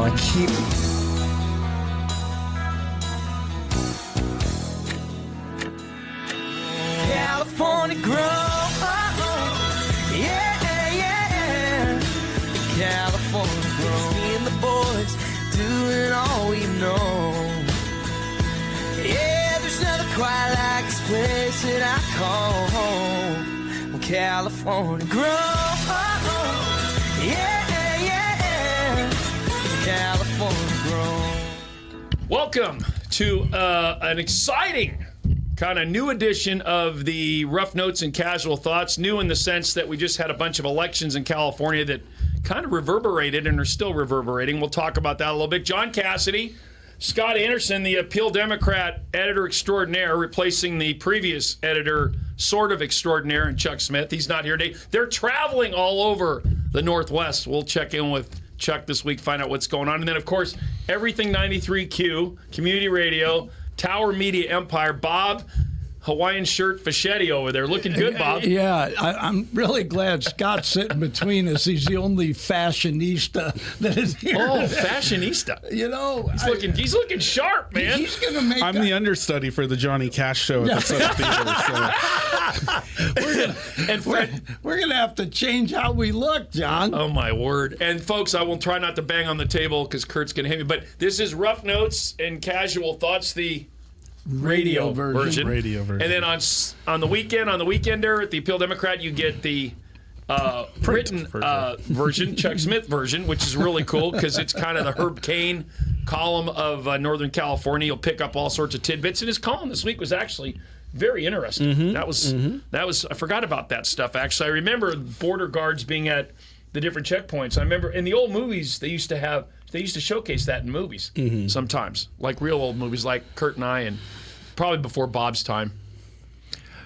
I keep... California grow, yeah. California grow. Me and the boys doing all we know. Yeah, there's nothing quite like this place that I call home. California grow, yeah. California grow. Welcome to an exciting kind of new edition of the Rough Notes and Casual Thoughts. New in the sense that we just had a bunch of elections in California that kind of reverberated and are still reverberating. We'll talk about that a little bit. John Cassidy, Scott Anderson, the Appeal Democrat editor extraordinaire, replacing the previous editor sort of extraordinaire, and Chuck Smith. He's not here today. They're traveling all over the Northwest. We'll check in with Chuck this week, find out what's going on. And then, of course, Everything 93Q, Community Radio, Tower Media Empire, Bob, Hawaiian shirt Fischetti over there. Looking good, Bob. Yeah, I'm really glad Scott's sitting between us. He's the only fashionista that is here. Oh, fashionista. You know, he's looking sharp, man. He's going to make I'm the understudy for the Johnny Cash show at the Southern Theater. We're going to have to change how we look, John. Oh, my word. And, folks, I will try not to bang on the table because Kurt's going to hit me. But this is Rough Notes and Casual Thoughts, the radio version. And then on the weekender at the Appeal Democrat, you get the written version, Chuck Smith version, which is really cool because it's kind of the Herb Cain column of Northern California. You'll pick up all sorts of tidbits. And his column this week was actually very interesting. That was I forgot about that stuff, actually. I remember border guards being at the different checkpoints. I remember in the old movies, they used to showcase that in movies sometimes, like real old movies, like Kurt and I, and probably before Bob's time.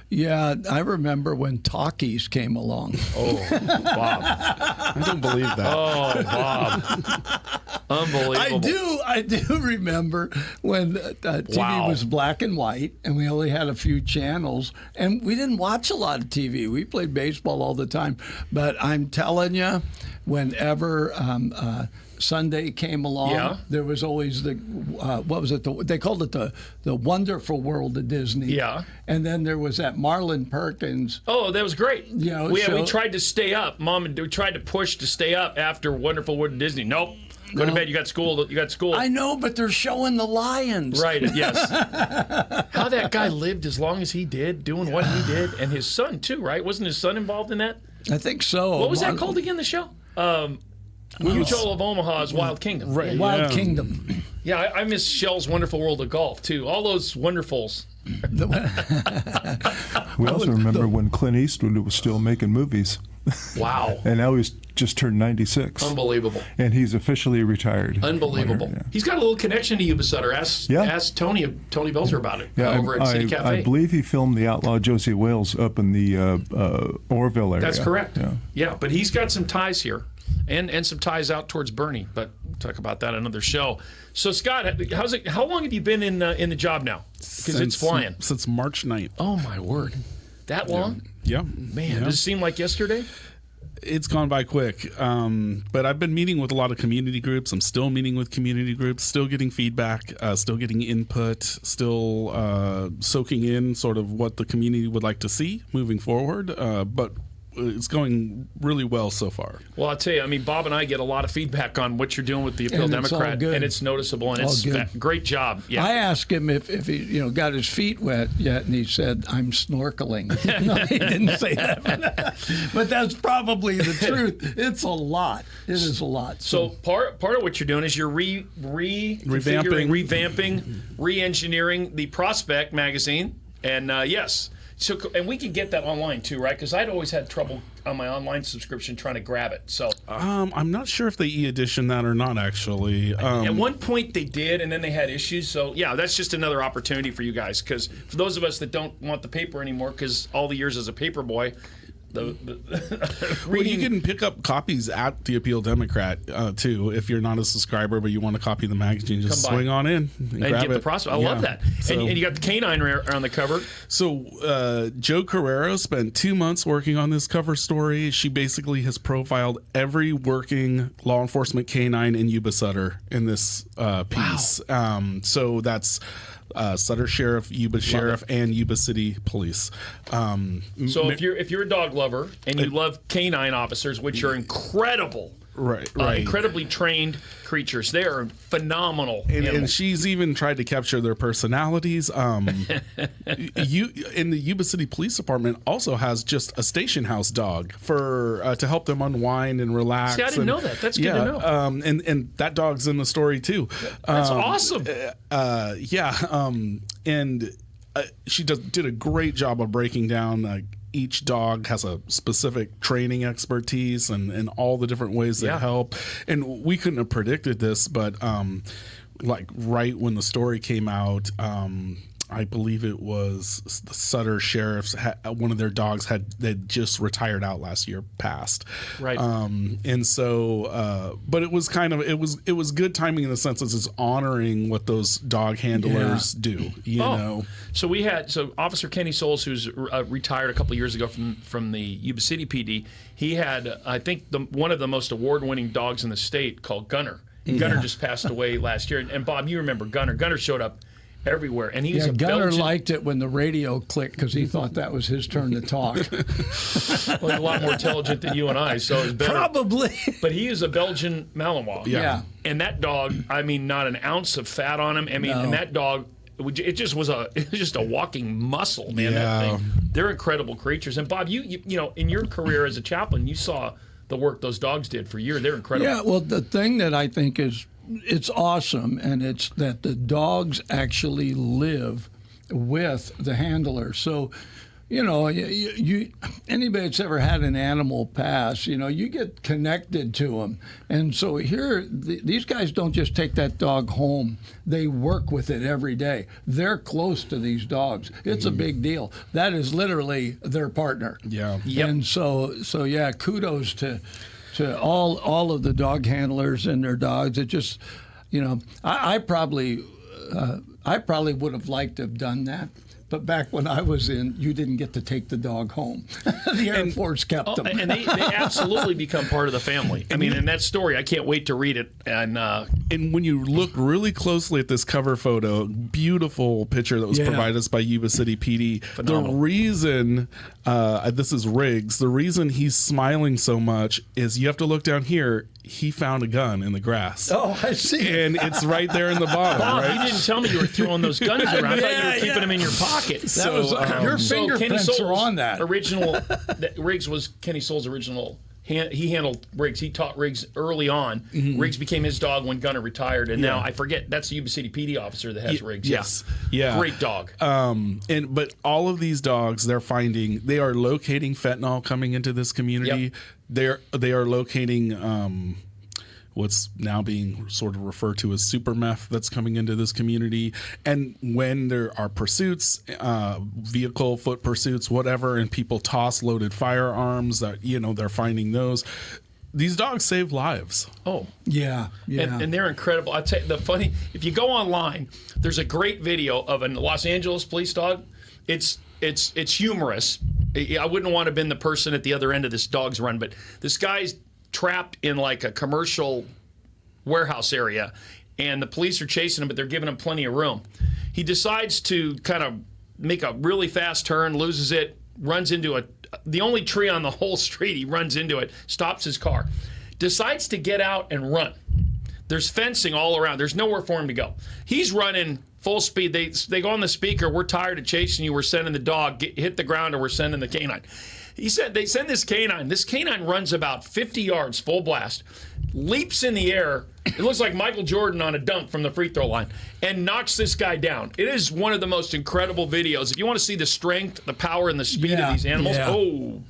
Yeah, I remember when talkies came along. Oh, Bob. I don't believe that. Oh, Bob. Unbelievable. I do remember when TV was black and white and we only had a few channels and we didn't watch a lot of TV. We played baseball all the time. But I'm telling you, whenever Sunday came along, there was always the what was it? They called it the Wonderful World of Disney. Yeah. And then there was that Marlon Perkins. Oh, that was great. You know, we tried to stay up. Mom and we tried to push to stay up after Wonderful World of Disney. Nope. Go to bed. You got school. I know, but they're showing the lions. Right. Yes. How that guy lived as long as he did, doing what he did, and his son too. Right? Wasn't his son involved in that? I think so. What was that called again? The show. Mutual of Omaha's Wild Kingdom. Right. Wild Kingdom. Yeah, I miss Shell's Wonderful World of Golf too. All those wonderfuls. We also remember when Clint Eastwood was still making movies. Wow. And now he's just turned 96. Unbelievable. And he's officially retired. Unbelievable. Yeah. He's got a little connection to Yuba Sutter. Ask Tony Belzer about it over at City Cafe. I believe he filmed The Outlaw Josie Wales up in the Orville area. That's correct. Yeah, but he's got some ties here. And some ties out towards Bernie, but we'll talk about that another show. So Scott, how's it? How long have you been in the job now? Because it's flying since March 9th. Oh my word, that long? Yeah, man. Does it seem like yesterday? It's gone by quick, but I've been meeting with a lot of community groups. I'm still meeting with community groups, still getting feedback, still getting input, still soaking in sort of what the community would like to see moving forward. But it's going really well so far. Well, I'll tell you, I mean, Bob and I get a lot of feedback on what you're doing with the Appeal Democrat, and it's noticeable, and it's great job. Yeah. I asked him if he got his feet wet yet, and he said, "I'm snorkeling." No, he didn't say that, but that's probably the truth. It's a lot. It is a lot. So part of what you're doing is you're revamping, re-engineering the Prospect magazine, and yes. So, and we can get that online too, right? Because I'd always had trouble on my online subscription trying to grab it. So I'm not sure if they e-edition that or not, actually. At one point they did, and then they had issues. So yeah, that's just another opportunity for you guys. Because for those of us that don't want the paper anymore, because all the years as a paper boy, Well, you can pick up copies at the Appeal Democrat too if you're not a subscriber, but you want to copy the magazine. Just swing on in and grab get it. the prospect. I love that. So, and you got the canine on the cover. So Joe Carrero spent 2 months working on this cover story. She basically has profiled every working law enforcement canine in Yuba Sutter in this piece. Wow. So that's Sutter Sheriff, Yuba Sheriff, and Yuba City Police. So if you're a dog lover and you love canine officers, which are incredible, right, incredibly trained creatures, they are phenomenal. And she's even tried to capture their personalities. You in the Yuba City Police Department also has just a station house dog for to help them unwind and relax. See, I didn't know that. That's good to know. And that dog's in the story too. That's awesome. She did a great job of breaking down. Each dog has a specific training expertise and all the different ways that help. And we couldn't have predicted this, but like right when the story came out, I believe it was the Sutter Sheriff's. One of their dogs they'd just retired out last year, passed. Right. And so, but it was it was good timing in the sense that it's honoring what those dog handlers do. You know. So Officer Kenny Souls, who's retired a couple of years ago from the Yuba City PD, he had I think one of the most award-winning dogs in the state called Gunner. And Gunner just passed away last year. And Bob, you remember Gunner? Gunner showed up everywhere, and he's a Gunner Belgian. liked it when the radio clicked because he thought that was his turn to talk. Well, he's a lot more intelligent than you and I, so it's better. Probably. But he is a Belgian Malinois. Yeah. And that dog, I mean, not an ounce of fat on him. I mean, and that dog, it was just a walking muscle, man. That thing. They're incredible creatures. And Bob, you know, in your career as a chaplain, you saw the work those dogs did for years. They're incredible. Yeah. Well, the thing that I think it's awesome, and it's that the dogs actually live with the handler. So, you know, you anybody that's ever had an animal pass, you know, you get connected to them. And so here, these guys don't just take that dog home. They work with it every day. They're close to these dogs. It's a big deal. That is literally their partner. Yeah. Yep. And so yeah, kudos to all of the dog handlers and their dogs. It just, you know, I probably would have liked to have done that. But back when I was in, you didn't get to take the dog home. The Air Force kept them. And they absolutely become part of the family. I mean, in that story, I can't wait to read it. And when you look really closely at this cover photo, beautiful picture that was provided us by Yuba City PD. Phenomenal. The reason, this is Riggs, the reason he's smiling so much is you have to look down here. He found a gun in the grass. Oh, I see. And it's right there in the bottom. Bob, right? you didn't tell me you were throwing those guns around. I thought you were keeping them in your pocket. Your fingerprints are on that. Riggs was Kenny Souls' original. He handled Riggs. He taught Riggs early on. Mm-hmm. Riggs became his dog when Gunner retired, and now I forget. That's the Yuba City PD officer that has Riggs. Yes. Yeah. Great dog. But all of these dogs, they are locating fentanyl coming into this community. Yep. They are locating what's now being sort of referred to as super meth that's coming into this community. And when there are pursuits, vehicle foot pursuits, whatever, and people toss loaded firearms, that they're finding those. These dogs save lives. Oh. Yeah. And they're incredible. I tell you, if you go online, there's a great video of a Los Angeles police dog. It's humorous. I wouldn't want to have been the person at the other end of this dog's run, but this guy's trapped in like a commercial warehouse area, and the police are chasing him, but they're giving him plenty of room. He decides to kind of make a really fast turn, loses it, runs into the only tree on the whole street. He runs into it, stops his car, decides to get out and run. There's fencing all around. There's nowhere for him to go. He's running full speed. They go on the speaker, "We're tired of chasing you. We're sending the dog. Hit the ground, or we're sending the canine." He said they send this canine. This canine runs about 50 yards full blast, leaps in the air. It looks like Michael Jordan on a dunk from the free throw line, and knocks this guy down. It is one of the most incredible videos. If you want to see the strength, the power, and the speed of these animals,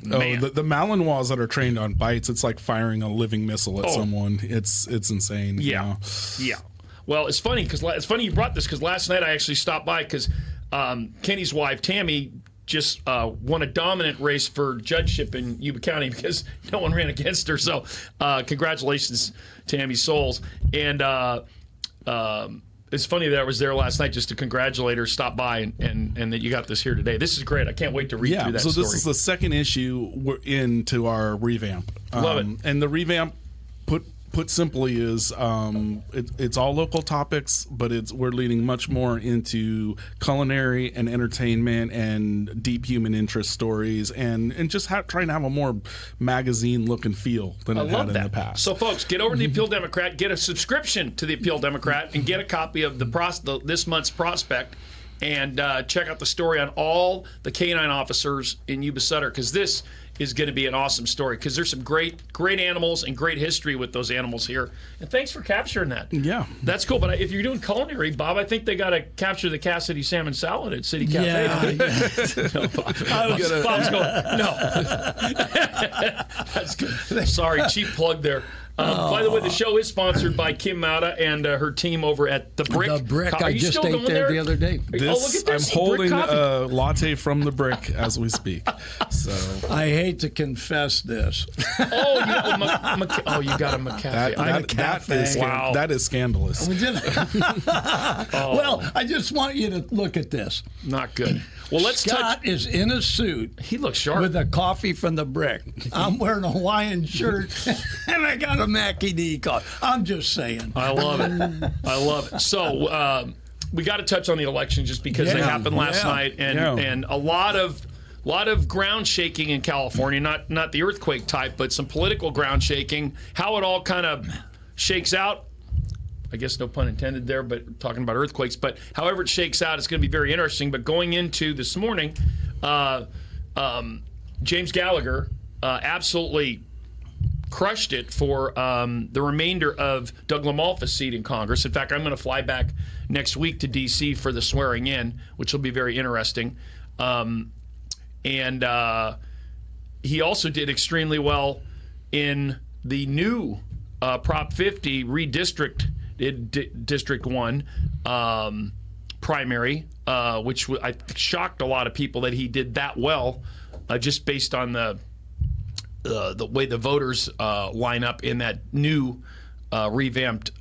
man. The Malinois that are trained on bites, it's like firing a living missile at someone. It's insane. Yeah. Well, it's funny you brought this, because last night I actually stopped by because Kenny's wife Tammy just won a dominant race for judgeship in Yuba County because no one ran against her. So congratulations, Tammy Souls. And it's funny that I was there last night just to congratulate her, stop by, and that you got this here today. This is great. I can't wait to read through that so story. This is the second issue we're into our revamp. Love it. And the revamp, put simply, is it's all local topics, but we're leaning much more into culinary and entertainment and deep human interest stories, and just trying to have a more magazine look and feel than it had in the past. So, folks, get over to the Appeal Democrat, get a subscription to the Appeal Democrat, and get a copy of this month's prospect, and check out the story on all the canine officers in Yuba Sutter, because this is going to be an awesome story, because there's some great animals and great history with those animals here. And thanks for capturing that. Yeah. That's cool. But if you're doing culinary, Bob, I think they got to capture the Cassidy salmon salad at City Cafe. Bob's going, no. That's good. Sorry, cheap plug there. By the way, the show is sponsored by Kim Mauda and her team over at The Brick. The Brick. Are I you just still ate going there the other day. Look at this. I'm holding Brick coffee. a latte from The Brick as we speak. So I hate to confess this. You got a McCafe. Wow. That is scandalous. Well, I just want you to look at this. Not good. Well, let's Scott is in a suit. He looks sharp. With a coffee from The Brick. I'm wearing a Hawaiian shirt, and I got a Mackie D coffee. I'm just saying. I love it. I love it. So we got to touch on the election just because they happened last night, and a lot of ground shaking in California. Not the earthquake type, but some political ground shaking. How it all kind of shakes out. I guess no pun intended there, but talking about earthquakes. But however it shakes out, it's going to be very interesting. But going into this morning, James Gallagher absolutely crushed it for the remainder of Doug LaMalfa's seat in Congress. In fact, I'm going to fly back next week to D.C. for the swearing in, which will be very interesting. And he also did extremely well in the new Prop 50 District 1 primary, which I shocked a lot of people that he did that well, just based on the way the voters line up in that new revamped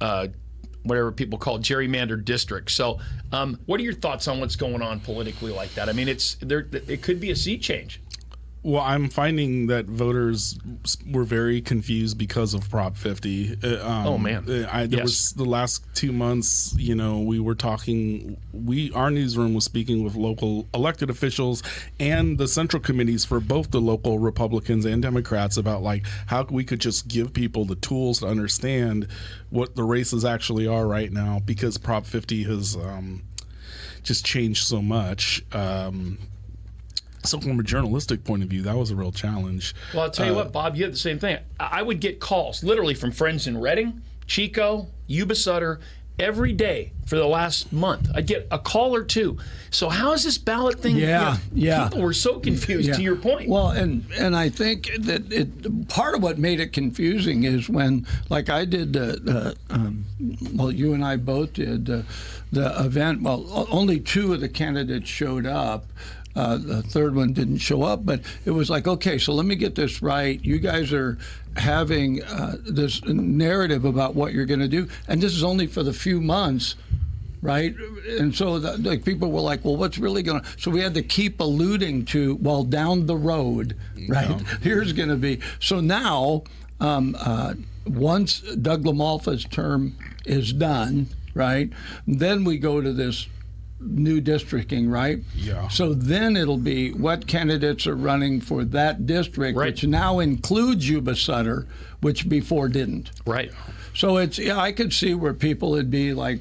whatever people call gerrymandered district. So what are your thoughts on what's going on politically like that? I mean, it could be a sea change. Well, I'm finding that voters were very confused because of Prop 50. Oh, man. There was the last 2 months, we were talking, our newsroom was speaking with local elected officials and the central committees for both the local Republicans and Democrats about how we could just give people the tools to understand what the races actually are right now, because Prop 50 has just changed so much. So from a journalistic point of view, that was a real challenge. Well, I'll tell you what, Bob, you had the same thing. I would get calls literally from friends in Redding, Chico, Yuba Sutter, every day for the last month. I'd get a call or two. So how is this ballot thing? Yeah. People were so confused, to your point. Well, and I think that part of what made it confusing is when, like I did, you and I both did the event. Well, only two of the candidates showed up. The third one didn't show up, but it was like, okay, so let me get this right. You guys are having this narrative about what you're going to do, and this is only for the few months, right? And so people were like, well, what's really going to... So we had to keep alluding to, well, down the road, right? Yeah. Here's going to be... So now, once Doug LaMalfa's term is done, right, then we go to this new districting, right? Yeah. So then it'll be what candidates are running for that district, right, which now includes Yuba Sutter, which before didn't. Right. So I could see where people would be like,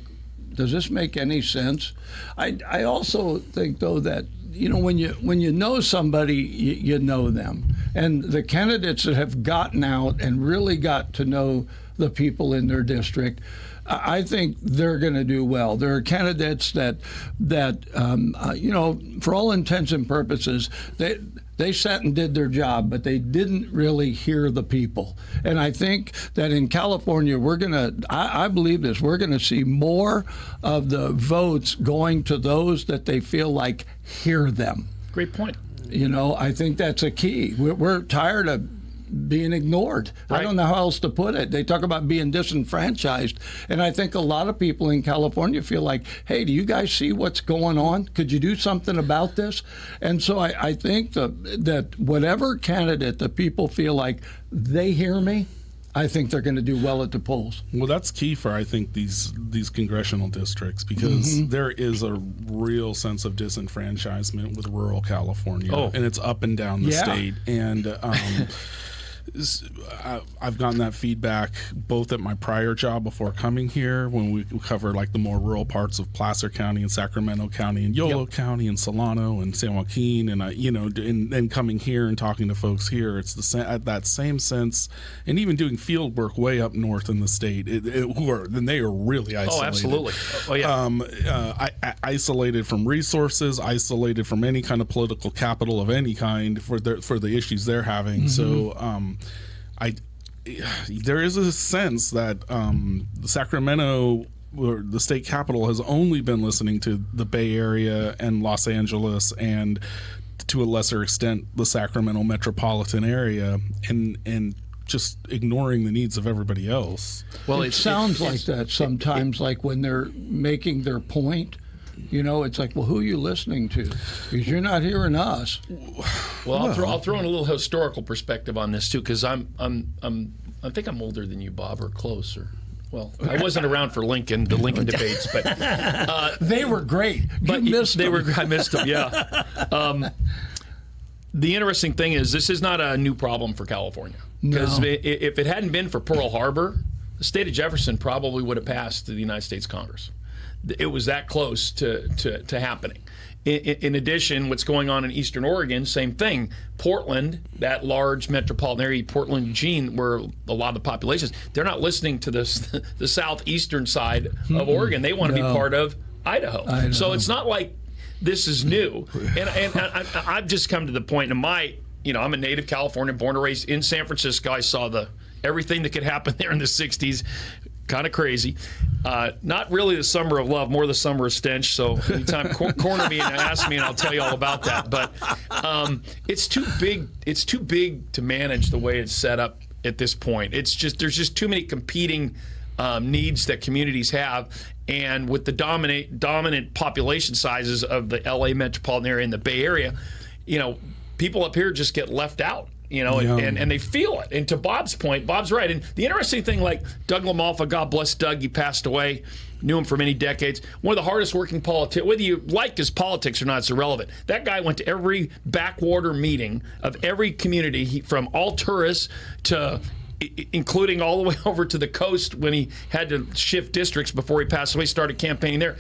does this make any sense? I also think, though, that when you know somebody, you know them. And the candidates that have gotten out and really got to know the people in their district, I think they're going to do well. There are candidates that for all intents and purposes, they sat and did their job, but they didn't really hear the people. And I think that in California, I believe this, we're going to see more of the votes going to those that they feel like hear them. Great point. You know, I think that's a key. We're tired of being ignored. Right. I don't know how else to put it. They talk about being disenfranchised, and I think a lot of people in California feel like, hey, do you guys see what's going on? Could you do something about this? And so I think that whatever candidate the people feel like they hear me, I think they're going to do well at the polls. Well, that's key for, I think, these congressional districts, because there is a real sense of disenfranchisement with rural California, and it's up and down the state. And I've gotten that feedback both at my prior job before coming here, when we cover like the more rural parts of Placer County and Sacramento County and Yolo County and Solano and San Joaquin, and and coming here and talking to folks here, it's that same sense. And even doing field work way up north in the state, then they are really isolated. Oh, absolutely. Oh, yeah. Isolated from resources, isolated from any kind of political capital of any kind for the issues they're having. So there is a sense that Sacramento, or the state capital, has only been listening to the Bay Area and Los Angeles, and to a lesser extent the Sacramento metropolitan area, and just ignoring the needs of everybody else. Well, it sounds like that sometimes, like when they're making their point. You know, it's like, well, who are you listening to? Because you're not hearing us. Well, I'll throw in a little historical perspective on this too, because I think I'm older than you, Bob, or close. Well, I wasn't around for the Lincoln debates, but they were great. But I missed them. Yeah. The interesting thing is, this is not a new problem for California. Because if it hadn't been for Pearl Harbor, the state of Jefferson probably would have passed to the United States Congress. It was that close to happening. In addition, what's going on in Eastern Oregon, same thing. Portland, that large metropolitan area, Portland, Eugene, where a lot of the population is, they're not listening to the southeastern side of Oregon. They want to be part of Idaho. So it's not like this is new. And I've just come to the point in I'm a native Californian, born and raised in San Francisco. I saw everything that could happen there in the 60s. Kind of crazy. Not really the summer of love, more the summer of stench. So anytime corner me and ask me, and I'll tell you all about that. But it's too big. It's too big to manage the way it's set up at this point. There's just too many competing needs that communities have, and with the dominant population sizes of the LA metropolitan area and the Bay Area, people up here just get left out. And they feel it. And to Bob's point, Bob's right. And the interesting thing, like Doug LaMalfa, God bless Doug, he passed away, knew him for many decades. One of the hardest working politicians, whether you like his politics or not, it's irrelevant. That guy went to every backwater meeting of every community, from Alturas to including all the way over to the coast when he had to shift districts before he passed away, started campaigning there.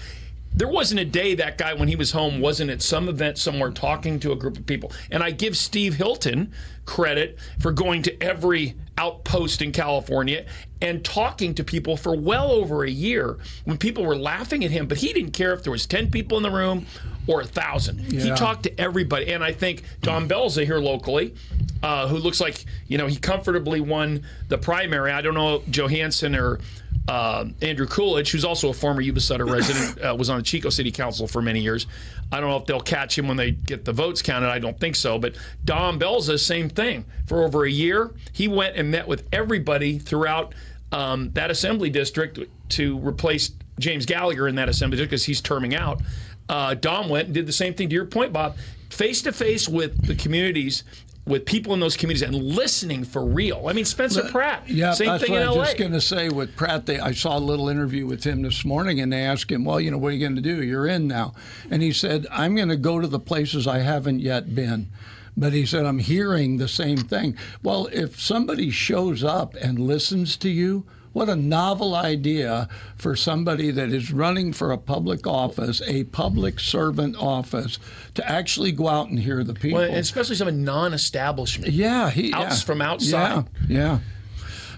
There wasn't a day that guy, when he was home, wasn't at some event somewhere talking to a group of people. And I give Steve Hilton credit for going to every outpost in California and talking to people for well over a year when people were laughing at him. But he didn't care if there was 10 people in the room or 1,000. Yeah. He talked to everybody. And I think Don Belza here locally, who looks like, he comfortably won the primary. I don't know, Johansson or Andrew Coolidge, who's also a former Yuba Sutter resident, was on the Chico City Council for many years. I don't know if they'll catch him when they get the votes counted. I don't think so. But Don Belza, same thing. For over a year, he went and met with everybody throughout that assembly district to replace James Gallagher in that assembly district because he's terming out. Don went and did the same thing, to your point, Bob, face-to-face with the communities, with people in those communities, and listening for real. I mean, Spencer Pratt, same thing in L.A. I was just going to say with Pratt, I saw a little interview with him this morning, and they asked him, well, what are you going to do? You're in now. And he said, I'm going to go to the places I haven't yet been. But he said, I'm hearing the same thing. Well, if somebody shows up and listens to you, what a novel idea for somebody that is running for a public office, a public servant office, to actually go out and hear the people. Well, especially some non-establishment. From outside. Yeah.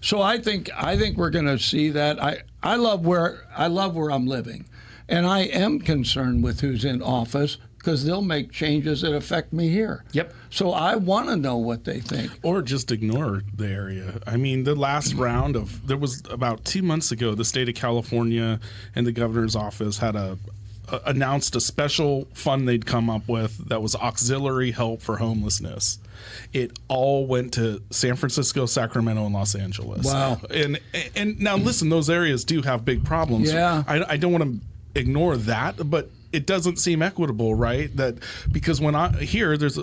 So I think we're going to see that. I love where I'm living, and I am concerned with who's in office, because they'll make changes that affect me here. Yep. So I want to know what they think. Or just ignore the area. I mean, the last round there was about 2 months ago, the state of California and the governor's office had a announced a special fund they'd come up with that was auxiliary help for homelessness. It all went to San Francisco, Sacramento, and Los Angeles. Wow. And now listen, those areas do have big problems. Yeah. I don't want to ignore that, but it doesn't seem equitable, right? That because when I hear there's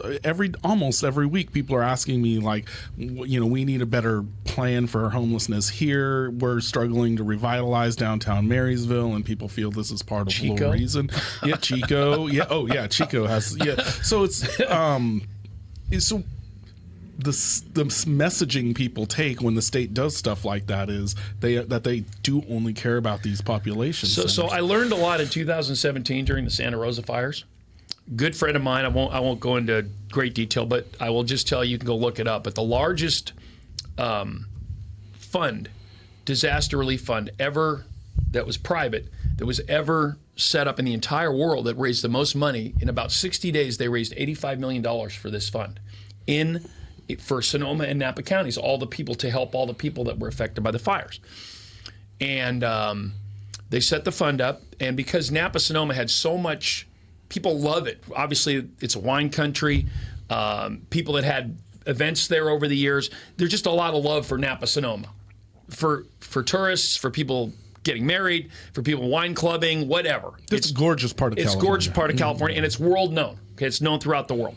almost every week people are asking me like, we need a better plan for homelessness here. We're struggling to revitalize downtown Marysville, and people feel this is part of the reason. Yeah, Chico. Yeah. Oh, yeah. Chico has. Yeah. So it's the messaging people take when the state does stuff like that is they do only care about these populations. So I learned a lot in 2017 during the Santa Rosa fires. Good friend of mine, I won't go into great detail, but I will just tell you can go look it up. But the largest disaster relief fund ever that was private, that was ever set up in the entire world, that raised the most money, in about 60 days they raised $85 million for this fund for Sonoma and Napa counties, to help all the people that were affected by the fires. And they set the fund up, and because Napa Sonoma had so much, people love it. Obviously, it's a wine country. People that had events there over the years, there's just a lot of love for Napa Sonoma, for tourists, for people getting married, for people wine clubbing, whatever. It's a gorgeous part of California. It's a gorgeous part of California, and it's world known. Okay, it's known throughout the world.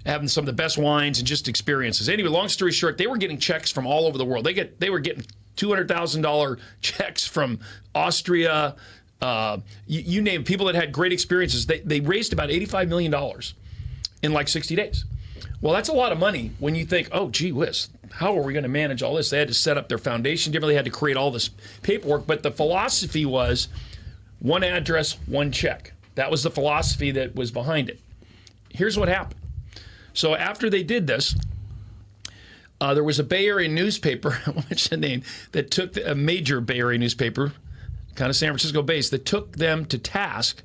Having some of the best wines and just experiences. Anyway, long story short, they were getting checks from all over the world. They were getting $200,000 checks from Austria. You name people that had great experiences. They raised about $85 million in like 60 days. Well, that's a lot of money when you think, oh, gee whiz, how are we going to manage all this? They had to set up their foundation differently. They had to create all this paperwork. But the philosophy was one address, one check. That was the philosophy that was behind it. Here's what happened. So after they did this, there was a Bay Area newspaper, I won't mention the name, that took a major Bay Area newspaper, kind of San Francisco based, that took them to task,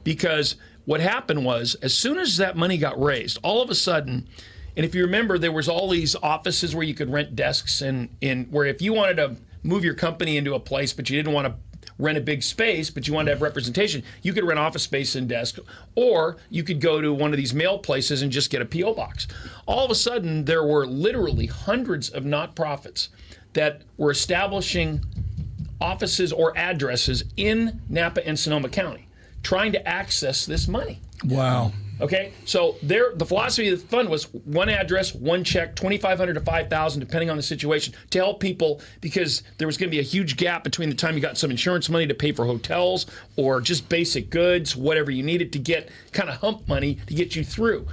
because what happened was, as soon as that money got raised, all of a sudden, and if you remember, there was all these offices where you could rent desks, and where if you wanted to move your company into a place, but you didn't want to rent a big space, but you wanted to have representation, you could rent office space and desk, or you could go to one of these mail places and just get a P.O. box. All of a sudden, there were literally hundreds of nonprofits that were establishing offices or addresses in Napa and Sonoma County, trying to access this money. Wow. Okay, so the philosophy of the fund was one address, one check, $2,500 to $5,000, depending on the situation, to help people, because there was going to be a huge gap between the time you got some insurance money to pay for hotels or just basic goods, whatever you needed to get, kind of hump money to get you through.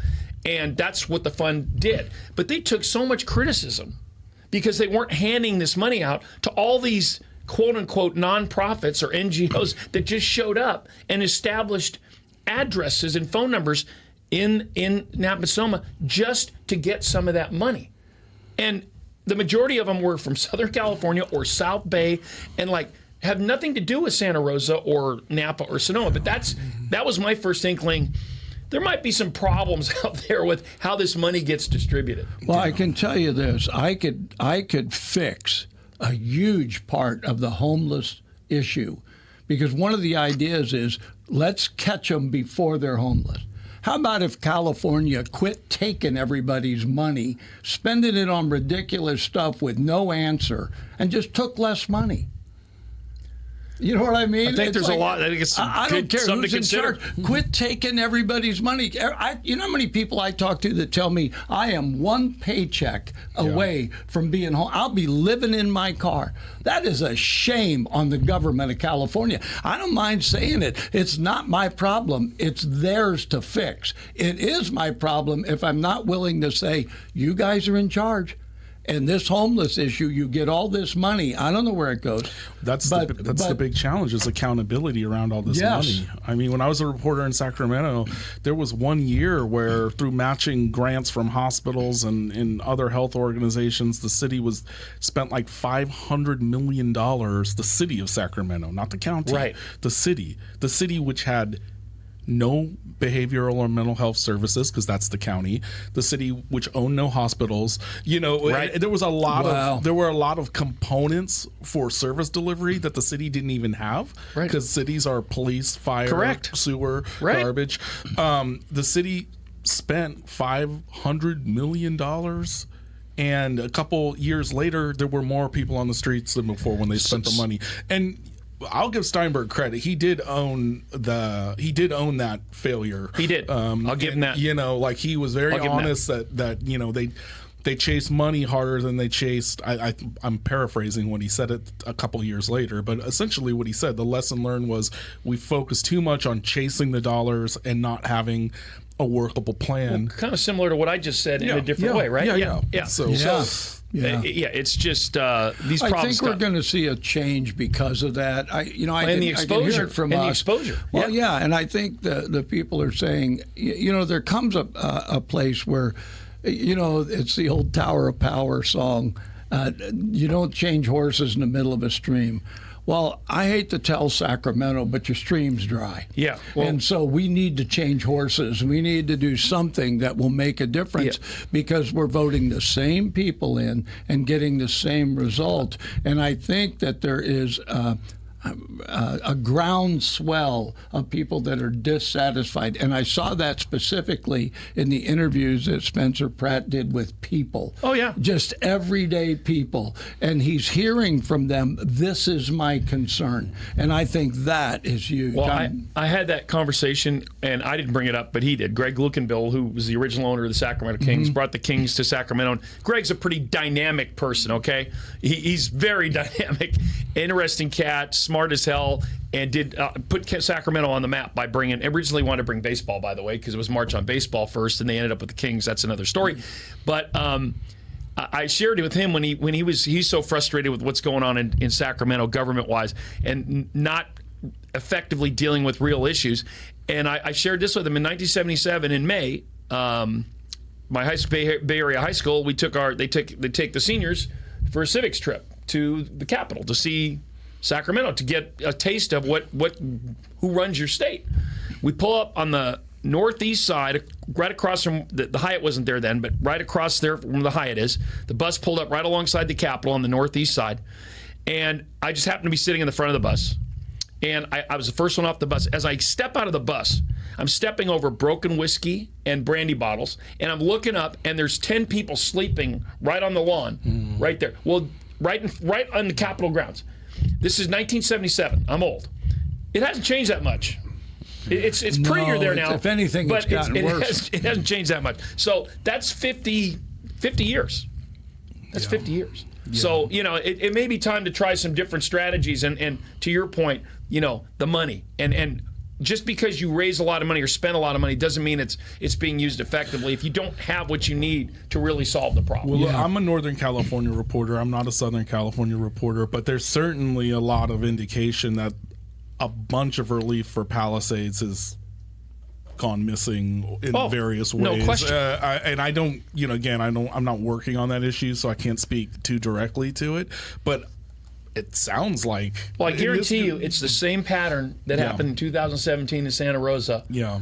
And that's what the fund did. But they took so much criticism because they weren't handing this money out to all these quote-unquote nonprofits or NGOs that just showed up and established addresses and phone numbers in Napa Sonoma just to get some of that money. And the majority of them were from Southern California or South Bay, and like have nothing to do with Santa Rosa or Napa or Sonoma. But that was my first inkling. There might be some problems out there with how this money gets distributed. Well, I can tell you this. I could fix a huge part of the homeless issue, because one of the ideas is let's catch them before they're homeless. How about if California quit taking everybody's money, spending it on ridiculous stuff with no answer, and just took less money? You know what I mean? I think there's a lot. I think it's don't care something who's to in consider. charge. Quit taking everybody's money. You know how many people I talk to that tell me I am one paycheck away from being home. I'll be living in my car. That is a shame on the government of California. I don't mind saying it. It's not my problem. It's theirs to fix. It is my problem if I'm not willing to say, you guys are in charge. And this homeless issue, you get all this money. I don't know where it goes. That's the big challenge, is accountability around all this money. I mean, when I was a reporter in Sacramento, there was 1 year where through matching grants from hospitals and other health organizations, the city spent like $500 million. The city of Sacramento, not the county. Right. The city which had no behavioral or mental health services because that's the county. The city, which owned no hospitals. Right. There was a lot Wow. of there were a lot of components for service delivery that the city didn't even have because cities are police, fire, Correct. sewer, Right. garbage. The city spent $500 million. And a couple years later, there were more people on the streets than before when they spent the money. And I'll give Steinberg credit. He did own that failure. He did. I'll give him that. He was very I'll give him honest that they chased money harder than they chased. I'm paraphrasing what he said it a couple years later, but essentially what he said, the lesson learned was we focused too much on chasing the dollars and not having a workable plan. Kind of similar to what I just said in a different way, right? Yeah. So it's just these problems. I think we're going to see a change because of that. I and the exposure. I can hear it from and us. the exposure. Well, and I think the people are saying, there comes a place where, it's the old Tower of Power song. You don't change horses in the middle of a stream. Well, I hate to tell Sacramento, but your stream's dry. Yeah. Well, and so we need to change horses. We need to do something that will make a difference because we're voting the same people in and getting the same result. And I think that there is a groundswell of people that are dissatisfied. And I saw that specifically in the interviews that Spencer Pratt did with people. Oh, yeah. Just everyday people. And he's hearing from them, this is my concern. And I think that is huge. Well, I had that conversation, and I didn't bring it up, but he did. Greg Lukenbill, who was the original owner of the Sacramento Kings, brought the Kings to Sacramento. And Greg's a pretty dynamic person, okay? He's very dynamic, interesting cat, smart as hell, and did put Sacramento on the map by originally wanted to bring baseball, by the way, because it was March on Baseball first, and they ended up with the Kings. That's another story. But I shared it with him when he's so frustrated with what's going on in Sacramento government-wise and not effectively dealing with real issues. And I shared this with him in 1977 in May. My Bay Area high school, they take the seniors for a civics trip to the Capitol to see Sacramento, to get a taste of who runs your state. We pull up on the northeast side, right across from the Hyatt wasn't there then, but right across there from the Hyatt is. The bus pulled up right alongside the Capitol on the northeast side, and I just happened to be sitting in the front of the bus. And I was the first one off the bus. As I step out of the bus, I'm stepping over broken whiskey and brandy bottles, and I'm looking up, and there's 10 people sleeping right on the lawn, right there. Well, right on the Capitol grounds. This is 1977. I'm old. It hasn't changed that much. It's prettier there now. If anything, it's gotten worse. It hasn't changed that much. So that's 50 years. That's 50 years. Yeah. So, it may be time to try some different strategies. And to your point, the money. And just because you raise a lot of money or spend a lot of money doesn't mean it's being used effectively if you don't have what you need to really solve the problem. Well, I'm a Northern California reporter. I'm not a Southern California reporter, but there's certainly a lot of indication that a bunch of relief for Palisades has gone missing in various ways. No question. And I don't, I'm not working on that issue, so I can't speak too directly to it, but it sounds like... Well, I guarantee you it's the same pattern that happened in 2017 in Santa Rosa. Yeah.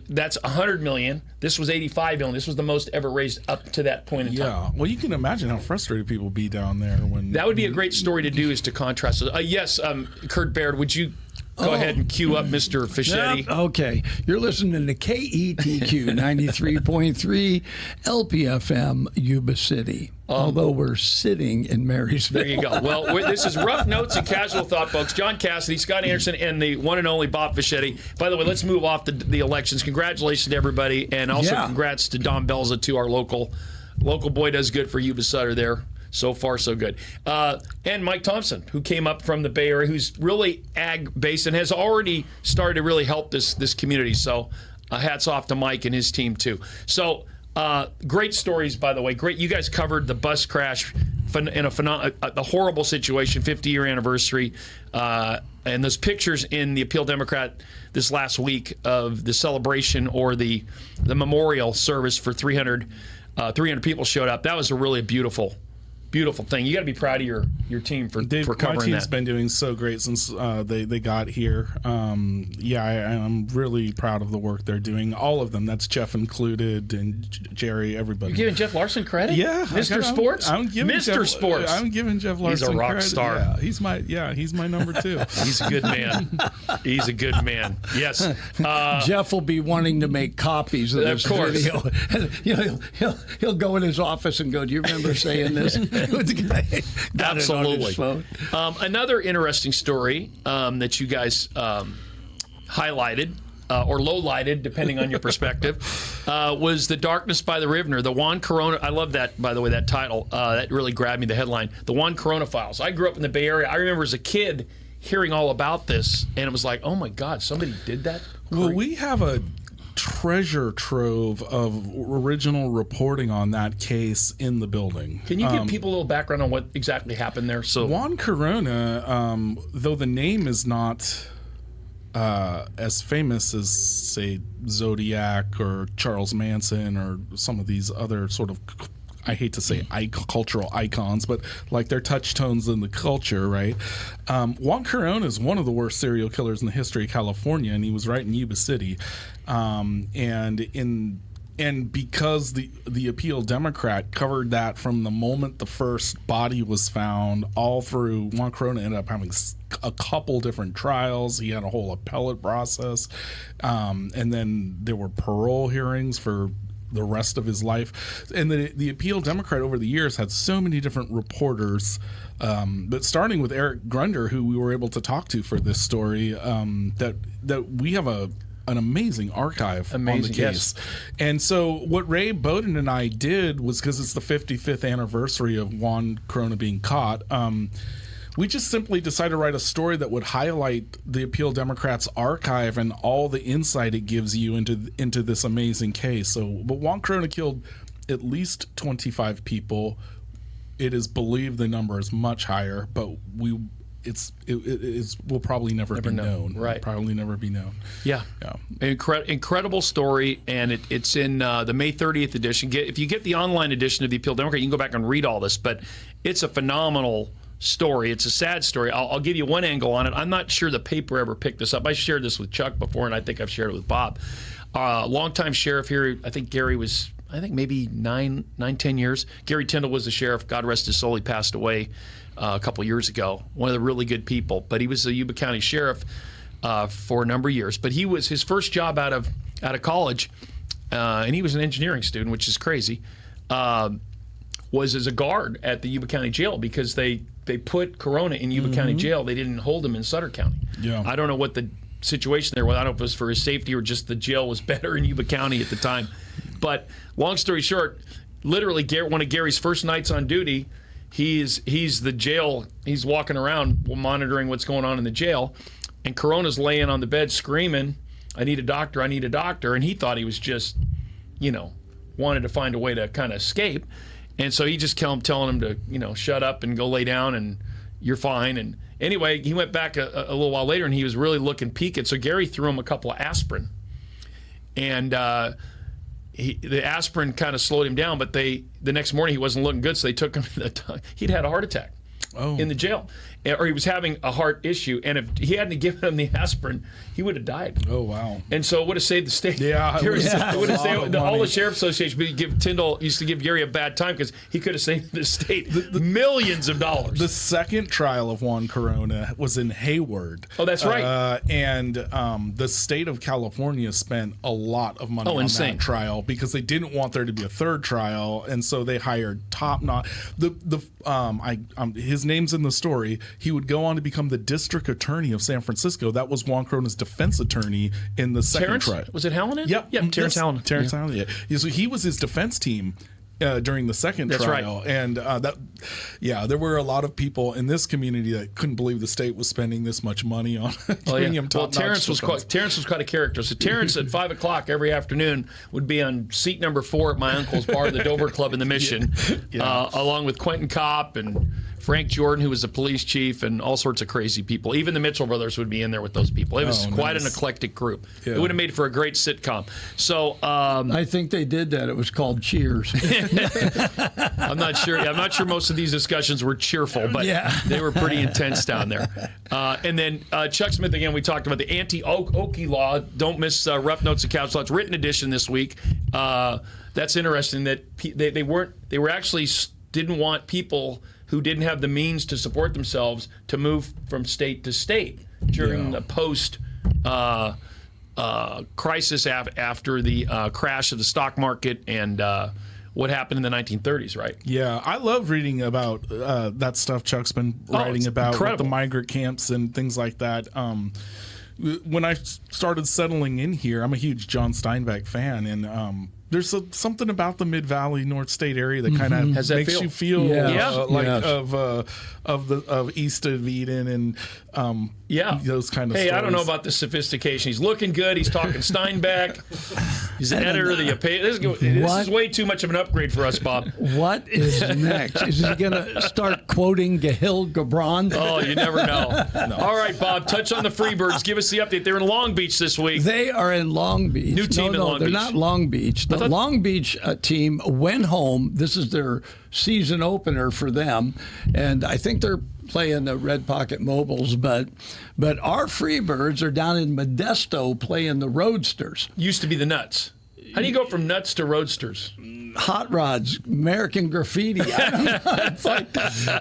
That's $100 million. This was $85 million. This was the most ever raised up to that point in time. Yeah. Well, you can imagine how frustrated people be down there when... That would be a great story to do, is to contrast. Yes, Kurt Baird, would you... Go ahead and cue up Mr. Fischetti. Okay. You're listening to KETQ 93.3 LPFM Yuba City. Although we're sitting in Marysville. There you go. Well, this is Rough Notes and Casual Thought, folks. John Cassidy, Scott Anderson, and the one and only Bob Fischetti. By the way, let's move off the elections. Congratulations to everybody, and also congrats to Don Belza, too, our local boy does good for Yuba Sutter there. So far, so good. And Mike Thompson, who came up from the Bay Area, who's really ag-based and has already started to really help this community. So hats off to Mike and his team, too. So great stories, by the way. Great. You guys covered the bus crash in the horrible situation, 50-year anniversary. And those pictures in the Appeal Democrat this last week of the celebration or the memorial service for 300 people showed up. That was a really beautiful beautiful thing. You got to be proud of your team for covering my team's that. been doing so great since they got here. I'm really proud of the work they're doing. All of them. That's Jeff included, and Jerry, everybody. You're giving Jeff Larson credit? Yeah, Mr. Sports? I'm giving Mr. Sports. I'm giving Jeff Larson. He's a rock credit. star. Yeah, he's my number 2. He's a good man. He's a good man. Yes. Jeff will be wanting to make copies of this video. And, he'll go in his office and go, "Do you remember saying this?" Absolutely. Another interesting story that you guys highlighted or low-lighted, depending on your perspective, was The Darkness by the Rivener, the Juan Corona. I love that, by the way, that title. That really grabbed me, the headline, The Juan Corona Files. I grew up in the Bay Area. I remember as a kid hearing all about this, and it was like, oh my God, somebody did that? Well, we have a treasure trove of original reporting on that case in the building. Can you give people a little background on what exactly happened there? So Juan Corona, though the name is not as famous as, say, Zodiac or Charles Manson or some of these other sort of, I hate to say cultural icons, but like they're touchstones in the culture, right? Juan Corona is one of the worst serial killers in the history of California, and he was right in Yuba City. And because the Appeal Democrat covered that from the moment the first body was found all through, Juan Corona ended up having a couple different trials. He had a whole appellate process, and then there were parole hearings for the rest of his life. And the Appeal Democrat over the years had so many different reporters, but starting with Eric Grunder, who we were able to talk to for this story, that we have an amazing archive on the case. Yes. And so what Ray Bowden and I did was, because it's the 55th anniversary of Juan Corona being caught, we just simply decided to write a story that would highlight the Appeal Democrats archive and all the insight it gives you into this amazing case. But Juan Corona killed at least 25 people. It is believed the number is much higher, but will probably never be known. Right. Probably never be known. Yeah. Incredible story, and it's in the May 30th edition. If you get the online edition of the Appeal Democrat, you can go back and read all this, but it's a phenomenal story. It's a sad story. I'll give you one angle on it. I'm not sure the paper ever picked this up. I shared this with Chuck before, and I think I've shared it with Bob. Longtime sheriff here. I think Gary was, maybe 10 years. Gary Tyndall was the sheriff. God rest his soul. He passed away a couple years ago. One of the really good people. But he was a Yuba County sheriff for a number of years. But he was his first job out of college, and he was an engineering student, which is crazy. Was as a guard at the Yuba County Jail, because they put Corona in Yuba County Jail. They didn't hold him in Sutter County. Yeah. I don't know what the situation there was. I don't know if it was for his safety or just the jail was better in Yuba County at the time. But long story short, literally one of Gary's first nights on duty, he's the jail. He's walking around monitoring what's going on in the jail, and Corona's laying on the bed screaming, "I need a doctor, I need a doctor." And he thought he was just, wanted to find a way to kind of escape. And so he just kept telling him to, shut up and go lay down and you're fine. And anyway, he went back a little while later and he was really looking peaked. So Gary threw him a couple of aspirin. And the aspirin kind of slowed him down, but the next morning he wasn't looking good, so they took him to he'd had a heart attack in the jail. Or he was having a heart issue, and if he hadn't given him the aspirin, he would have died. Oh, wow. And so it would have saved the state. Yeah, it would have saved all the Sheriff's Association. Tyndall used to give Gary a bad time because he could have saved the state millions of dollars. The second trial of Juan Corona was in Hayward. Oh, that's right. And the state of California spent a lot of money on that trial because they didn't want there to be a third trial, and so they hired top-notch. His name's in the story. He would go on to become the district attorney of San Francisco. That was Juan Corona's defense attorney in the second trial. Was it Hallinan? Yep. Terrence Hallinan. Terrence Hallinan, yeah. So he was his defense team during the second trial. Right. And there were a lot of people in this community that couldn't believe the state was spending this much money on giving him top-notch Terrence was quite a character. So Terrence at 5 o'clock every afternoon would be on seat number 4 at my uncle's bar, the Dover Club in the Mission, along with Quentin Kopp and Frank Jordan, who was a police chief, and all sorts of crazy people. Even the Mitchell brothers would be in there with those people. It was quite an eclectic group. Yeah. It would have made for a great sitcom. So I think they did that. It was called Cheers. I'm not sure. I'm not sure most of these discussions were cheerful, but they were pretty intense down there. And then Chuck Smith, again, we talked about the anti-Okie law. Don't miss Rough Notes and Couch Thoughts written edition this week. That's interesting that they were actually didn't want people who didn't have the means to support themselves to move from state to state during the post crisis after the crash of the stock market and what happened in the 1930s, right? Yeah, I love reading about that stuff Chuck's been writing about with the migrant camps and things like that. When I started settling in here, I'm a huge John Steinbeck fan, and there's something about the Mid-Valley North State area that kind of makes you feel of east of Eden and those kind of stories. I don't know about the sophistication. He's looking good. He's talking Steinbeck. He's an editor of the This is way too much of an upgrade for us, Bob. What is next? Is he going to start quoting Gahil Gibran? Oh, you never know. No. All right, Bob, touch on the Freebirds. Give us the update. They're in Long Beach this week. They are in Long Beach. New team in Long Beach. They're not Long Beach. The Long Beach team went home. This is their season opener for them, and I think they're playing the Red Pocket Mobiles, but our Freebirds are down in Modesto playing the Roadsters. Used to be the Nuts. How do you go from Nuts to Roadsters? Hot rods, American graffiti. I don't know. It's like,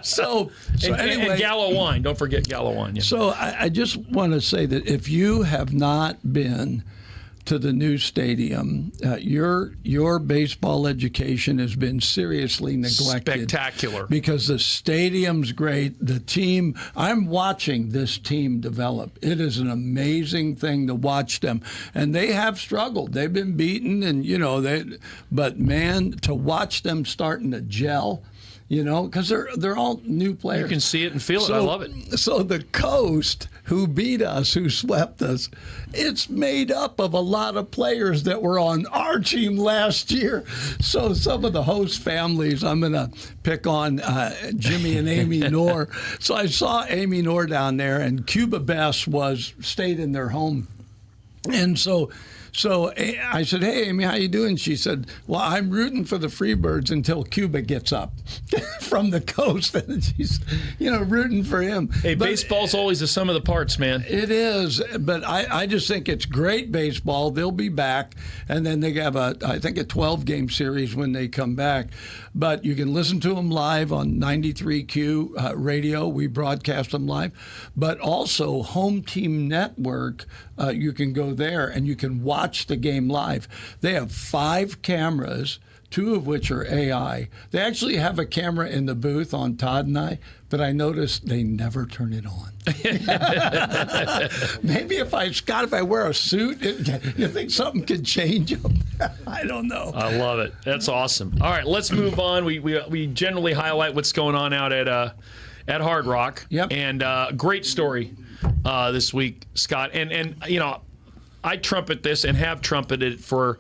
so anyway, and Gallo wine. Don't forget Gallo wine. Yeah. So I just want to say that if you have not been to the new stadium, your baseball education has been seriously neglected. Spectacular. Because the stadium's great. The team, I'm watching this team develop. It is an amazing thing to watch them. And they have struggled. They've been beaten, and but man, to watch them starting to gel. Because they're all new players. You can see it and feel it. I love it. So the Coast, who beat us, who swept us, it's made up of a lot of players that were on our team last year. So some of the host families, I'm going to pick on Jimmy and Amy Knorr. So I saw Amy Knorr down there, and Cuba Bess stayed in their home. And so I said, "Hey, Amy, how you doing?" She said, "Well, I'm rooting for the Freebirds until Cuba gets up from the Coast." And she's, rooting for him. Hey, baseball's always the sum of the parts, man. It is, but I just think it's great baseball. They'll be back, and then they have I think a 12-game series when they come back. But you can listen to them live on 93Q radio. We broadcast them live. But also Home Team Network, you can go there and you can watch the game live. They have 5 cameras, 2 of which are AI. They actually have a camera in the booth on Todd and I, but I noticed they never turn it on. Maybe if I wear a suit, you think something could change them? I don't know. I love it. That's awesome. All right, let's move on. We generally highlight what's going on out at Hard Rock. Yep. And great story this week, Scott. And I trumpet this and have trumpeted for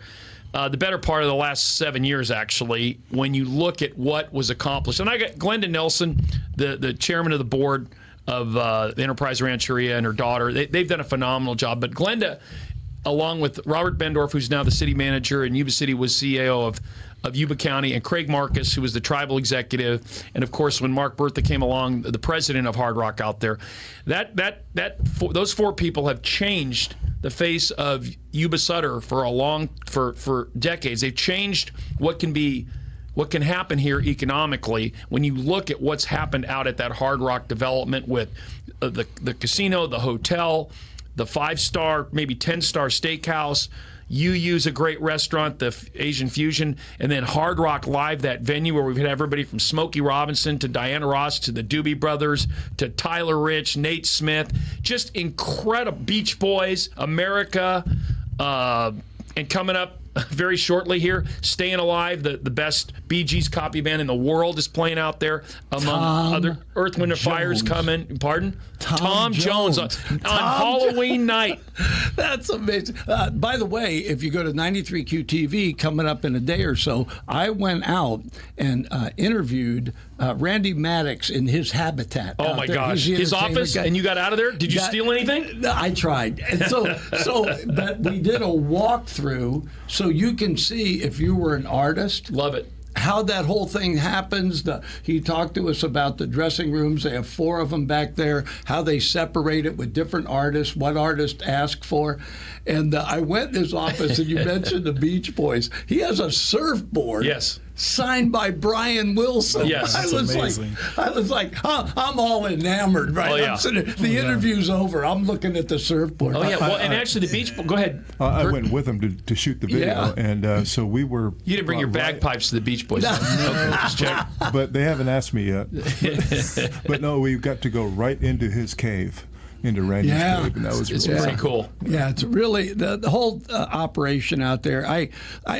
the better part of the last 7 years, actually, when you look at what was accomplished. And I got Glenda Nelson, the chairman of the board of the Enterprise Rancheria, and her daughter. They've done a phenomenal job. But Glenda, along with Robert Bendorf, who's now the city manager, and Yuba City was CEO of Yuba County, and Craig Marcus, who was the tribal executive, and of course, when Mark Bertha came along, the president of Hard Rock out there. Those 4 people have changed the face of Yuba Sutter for decades. They've changed what can happen here economically when you look at what's happened out at that Hard Rock development with the casino, the hotel, the 5-star, maybe 10-star steakhouse. You use a great restaurant, the Asian Fusion, and then Hard Rock Live, that venue where we've had everybody from Smokey Robinson to Diana Ross to the Doobie Brothers to Tyler Rich, Nate Smith, just incredible. Beach Boys, America, and coming up very shortly here. Staying Alive, the best Bee Gees copy band in the world, is playing out there, among other Earth, Wind & Fire's coming. Pardon? Tom Jones on Halloween night. That's amazing. By the way, if you go to 93QTV coming up in a day or so, I went out and interviewed Randy Maddox in his habitat. Oh my gosh, his office, and you got out of there? Did you steal anything? I tried. And but we did a walkthrough so you can see if you were an artist. Love it. How that whole thing happens. He talked to us about the dressing rooms. They have 4 of them back there, how they separate it with different artists, what artists ask for. And I went in his office, and you mentioned the Beach Boys. He has a surfboard. Yes. Signed by Brian Wilson. Yes, I was like, I'm all enamored, right? Oh, yeah. The interview's over. I'm looking at the surfboard. Oh, yeah. Well, and actually, the Beach Boys, go ahead. I went with him to shoot the video, Yeah. and so we were. You didn't bring your bagpipes to the Beach Boys. Okay, just check. But they haven't asked me yet. But no, we got to go right into his cave, into Randy's cave, and that was It's really pretty cool. Yeah, it's really the whole operation out there. I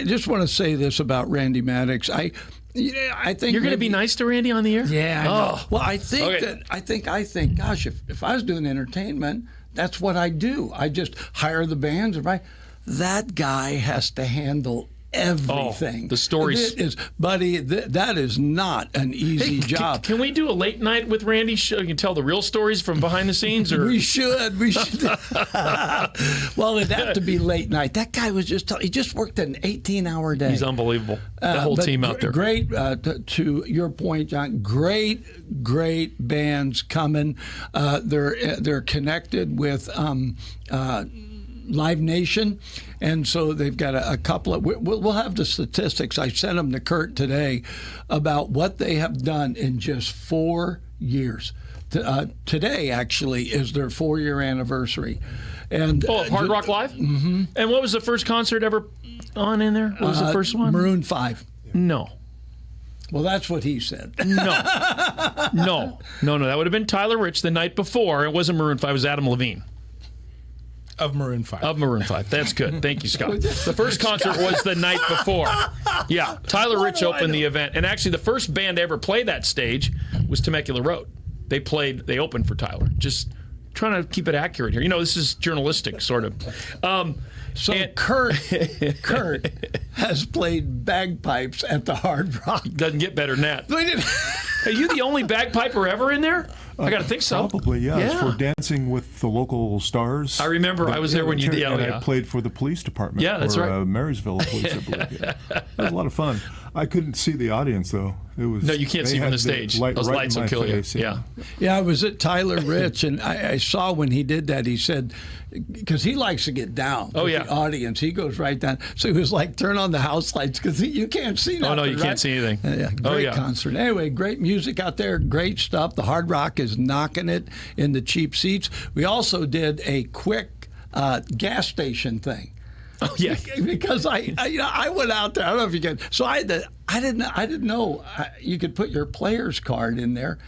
just want to say this about Randy Maddox. I think You're going to be nice to Randy on the air? Yeah. I know. Oh. Well, I think Okay. I think. Gosh, if I was doing entertainment, that's what I do. I just hire the bands, right? That guy has to handle everything. The stories. It is, buddy, that is not an easy job. Can we do a late night with Randy show? You can tell the real stories from behind the scenes? Or We should. Well, it'd have to be late night. That guy was he just worked an 18-hour day. He's unbelievable. That whole But team out there. Great, to your point, John, great bands coming. They're connected with Live Nation, and so they've got a couple of. We'll have the statistics. I sent them to Kurt today about what they have done in just 4 years. Today actually is their 4-year anniversary, and Hard Rock Live? Mm-hmm. And what was the first concert ever on in there? What was the first one? Maroon 5. No. Well, that's what he said. No. That would have been Tyler Rich the night before. It wasn't Maroon 5. It was Adam Levine. Of Maroon 5. Of Maroon 5. That's good. Thank you, Scott. The first concert was the night before. Yeah, Tyler Rich opened the event. And actually, the first band to ever play that stage was Temecula Road. They opened for Tyler. Just trying to keep it accurate here. This is journalistic, sort of. Kurt has played bagpipes at the Hard Rock. Doesn't get better than that. Are you the only bagpiper ever in there? I got to think so. Probably, yeah. It's for Dancing with the Local Stars. I remember. I was there when you did. And I played for the police department. Yeah, that's right. Marysville Police, I believe. Yeah. It was a lot of fun. I couldn't see the audience, though. It was. No, you can't see from the stage. Those lights will kill you. Yeah. Yeah, I was at Tyler Rich, and I saw when he did that, he said, because he likes to get down with the audience. He goes right down. So he was like, turn on the house lights, because you can't see nothing. Oh, no, you can't see anything. Great concert. Anyway, great music out there, great stuff. The Hard Rock is knocking it in the cheap seats. We also did a quick gas station thing. Oh, yeah. Because I went out there. I don't know if you can. So I didn't know you could put your player's card in there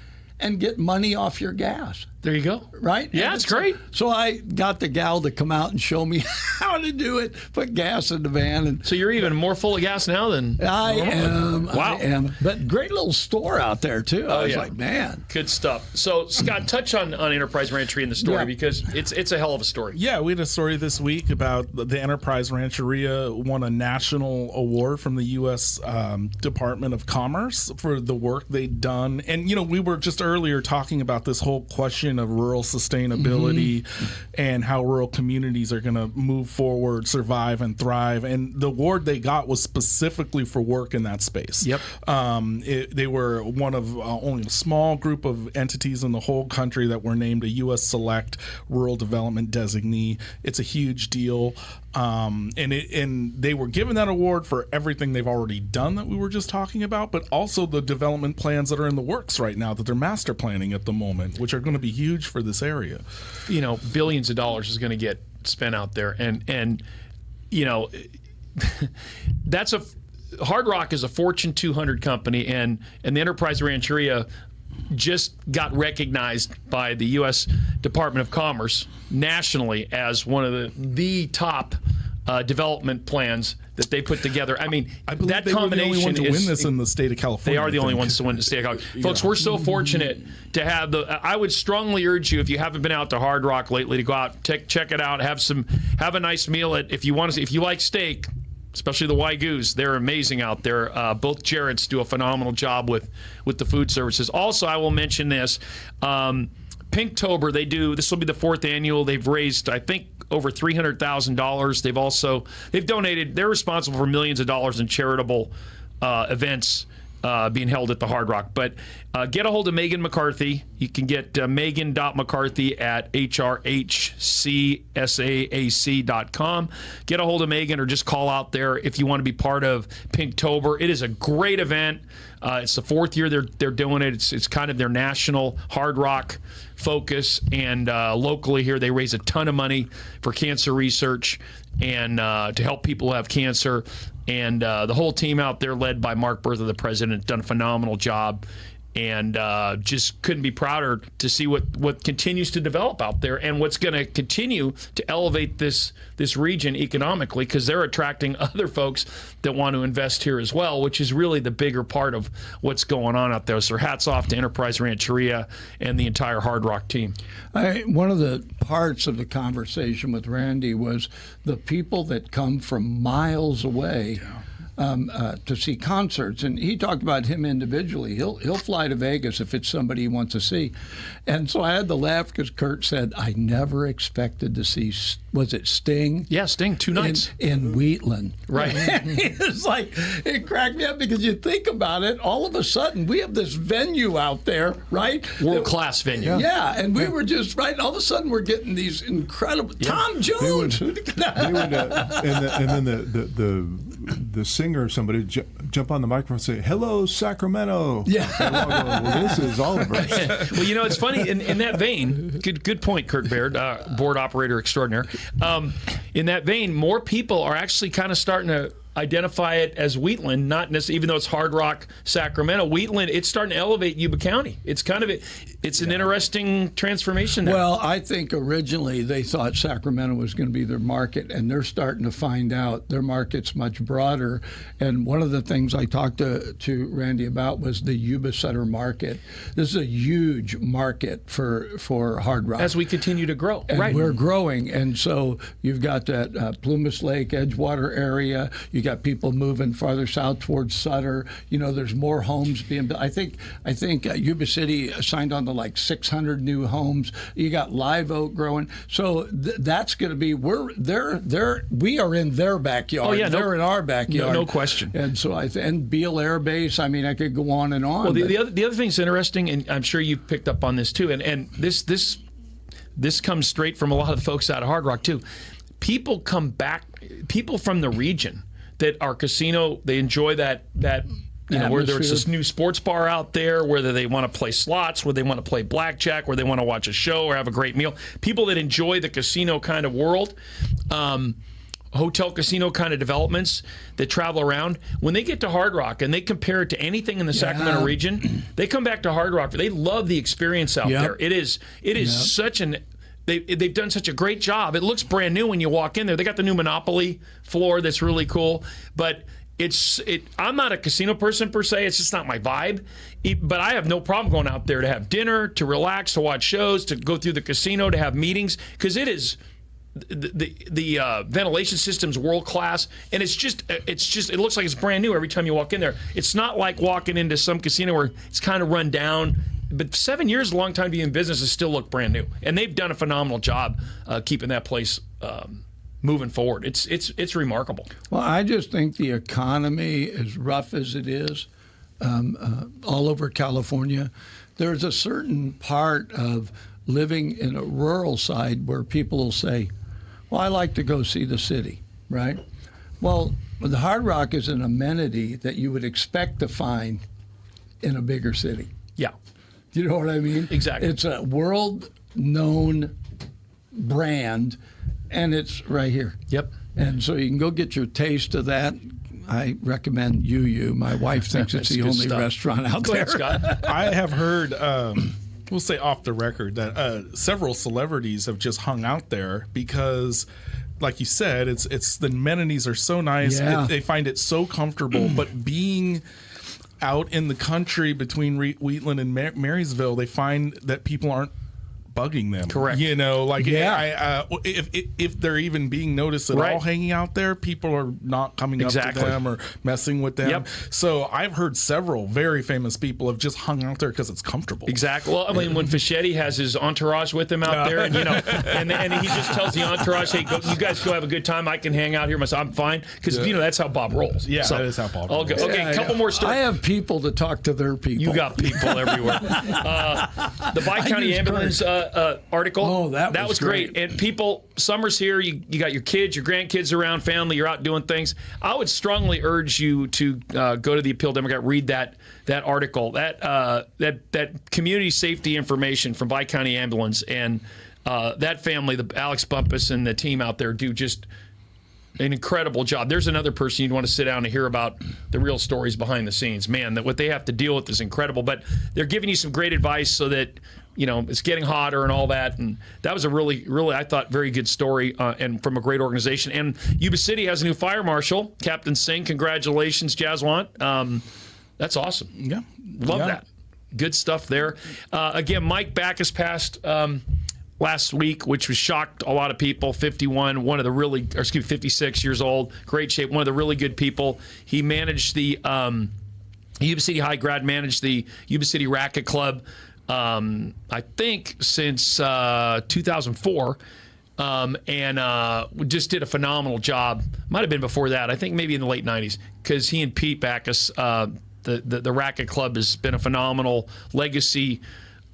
and get money off your gas. There you go. Right? Yeah, it's great. So I got the gal to come out and show me how to do it, put gas in the van. And so you're even more full of gas now than I am. Wow. I am. But great little store out there, too. I was like, man. Good stuff. So, Scott, touch on Enterprise Rancheria in the story because it's a hell of a story. Yeah, we had a story this week about the Enterprise Rancheria won a national award from the U.S. Department of Commerce for the work they'd done. And, we were just earlier talking about this whole question of rural sustainability and how rural communities are going to move forward, survive, and thrive. And the award they got was specifically for work in that space. Yep. They were one of only a small group of entities in the whole country that were named a U.S. Select Rural Development Designee. It's a huge deal. And they were given that award for everything they've already done that we were just talking about, but also the development plans that are in the works right now that they're master planning at the moment, which are going to be huge for this area. Billions of dollars is going to get spent out there, and that's Hard Rock is a Fortune 200 company, and the Enterprise Rancheria just got recognized by the U.S. Department of Commerce nationally as one of the top development plans that they put together. I mean, I believe that they were the only one combination to is win this in the state of California. They are the only ones to win the state of California. Folks, we're so fortunate to have I would strongly urge you, if you haven't been out to Hard Rock lately, to go out, check it out, have a nice meal. If you like steak, especially the Wagyus, they're amazing out there. Both Jarrett's do a phenomenal job with the food services. Also, I will mention this. Pinktober, this will be the 4th annual. They've raised, I think, over $300,000. They've donated, they're responsible for millions of dollars in charitable events being held at the Hard Rock. But get a hold of Megan McCarthy. You can get Megan.McCarthy at HRHCSAAC.com. Get a hold of Megan or just call out there if you want to be part of Pinktober. It is a great event. It's the 4th year they're doing it. It's kind of their national Hard Rock focus, and locally here they raise a ton of money for cancer research and to help people who have cancer. And the whole team out there, led by Mark Bertha, the president, done a phenomenal job. And just couldn't be prouder to see what continues to develop out there and what's going to continue to elevate this region economically, because they're attracting other folks that want to invest here as well, which is really the bigger part of what's going on out there. So hats off to Enterprise Rancheria and the entire Hard Rock team. One of the parts of the conversation with Randy was the people that come from miles away. To see concerts, and he talked about him individually. He'll fly to Vegas if it's somebody he wants to see, and so I had to laugh because Kurt said, "I never expected to see." Was it Sting? Yeah, Sting 2 nights in Wheatland. Right. It's like, it cracked me up because you think about it. All of a sudden, we have this venue out there, right? World-class venue. Yeah, and we were just right. All of a sudden, we're getting these incredible Tom Jones. And then the singer or somebody jump on the microphone and say, "Hello, Sacramento." Yeah. Well, this is Oliver. Well, it's funny, in that vein, good point, Kurt Baird, board operator extraordinaire. In that vein, more people are actually kind of starting to identify it as Wheatland, not necessarily, even though it's Hard Rock, Sacramento. Wheatland, it's starting to elevate Yuba County. It's kind of it's an interesting transformation there. Well, I think originally they thought Sacramento was going to be their market, and they're starting to find out their market's much broader. And one of the things I talked to Randy about was the Yuba Sutter market. This is a huge market for Hard Rock. As we continue to grow. And right. we're growing. And so you've got that Plumas Lake, Edgewater area. You got people moving farther south towards Sutter. There's more homes being built. I think Yuba City signed on to like 600 new homes. You got Live Oak growing. So that's going to be we are in their backyard. Oh yeah, they're in our backyard. No question. And so and Beale Air Base. I mean, I could go on and on. Well, the other thing that's interesting, and I'm sure you've picked up on this too, and this comes straight from a lot of the folks out of Hard Rock too. People come back. People from the region that are casino, they enjoy that whether it's this new sports bar out there, whether they want to play slots, whether they want to play blackjack, whether they want to watch a show or have a great meal. People that enjoy the casino kind of world, hotel casino kind of developments that travel around, when they get to Hard Rock and they compare it to anything in the Sacramento region, they come back to Hard Rock. They love the experience out there. It is such an... They've done such a great job. It looks brand new when you walk in there. They got the new Monopoly floor that's really cool, but I'm not a casino person per se. It's just not my vibe. But I have no problem going out there to have dinner, to relax, to watch shows, to go through the casino, to have meetings, because it is the ventilation system's world class, and it looks like it's brand new every time you walk in there. It's not like walking into some casino where it's kind of run down. But 7 years is a long time to be in business and still look brand new. And they've done a phenomenal job keeping that place moving forward. It's remarkable. Well, I just think the economy, as rough as it is, all over California, there's a certain part of living in a rural side where people will say, well, I like to go see the city, right? Well, the Hard Rock is an amenity that you would expect to find in a bigger city. Yeah. You know what I mean? Exactly. It's a world-known brand, and it's right here. Yep. And so you can go get your taste of that. I recommend Yu. My wife thinks it's the only restaurant out there. Go ahead, Scott. I have heard, we'll say off the record, that several celebrities have just hung out there because like you said, it's the amenities are so nice. Yeah. They find it so comfortable. But being out in the country between Wheatland and Marysville, they find that people aren't bugging them. Correct. You know, like if they're even being noticed at all hanging out there, people are not coming up to them or messing with them. Yep. So I've heard several very famous people have just hung out there because it's comfortable. Exactly. Well, I mean, when Fischetti has his entourage with him out there, and you know, and he just tells the entourage, "Hey, you guys go have a good time. I can hang out here myself. I'm fine," because you know that's how Bob rolls. Yeah, so, that is how Bob rolls. Okay, a couple more stories. I have people to talk to their people. You got people everywhere. The Bi-County Ambulance article. Oh, that was great. And people, summer's here. You got your kids, your grandkids around, family. You're out doing things. I would strongly urge you to go to the Appeal Democrat, read that article, that community safety information from Bi-County Ambulance, and that family, the Alex Bumpus and the team out there do just an incredible job. There's another person you'd want to sit down and hear about the real stories behind the scenes. Man, that what they have to deal with is incredible. But they're giving you some great advice so that, you know, it's getting hotter and all that. And that was a really, I thought, very good story and from a great organization. And Yuba City has a new fire marshal, Captain Singh. Congratulations, Jaswant. That's awesome. Yeah. Love that. Good stuff there. Again, Mike Backus passed last week, which was shocked a lot of people. 56 years old, great shape, one of the really good people. He managed the Yuba City High grad, managed the Yuba City Racquet Club, I think since 2004. And just did a phenomenal job. Might have been before that. I think maybe in the late 90s, because he and Pete Backus, the Racquet Club has been a phenomenal legacy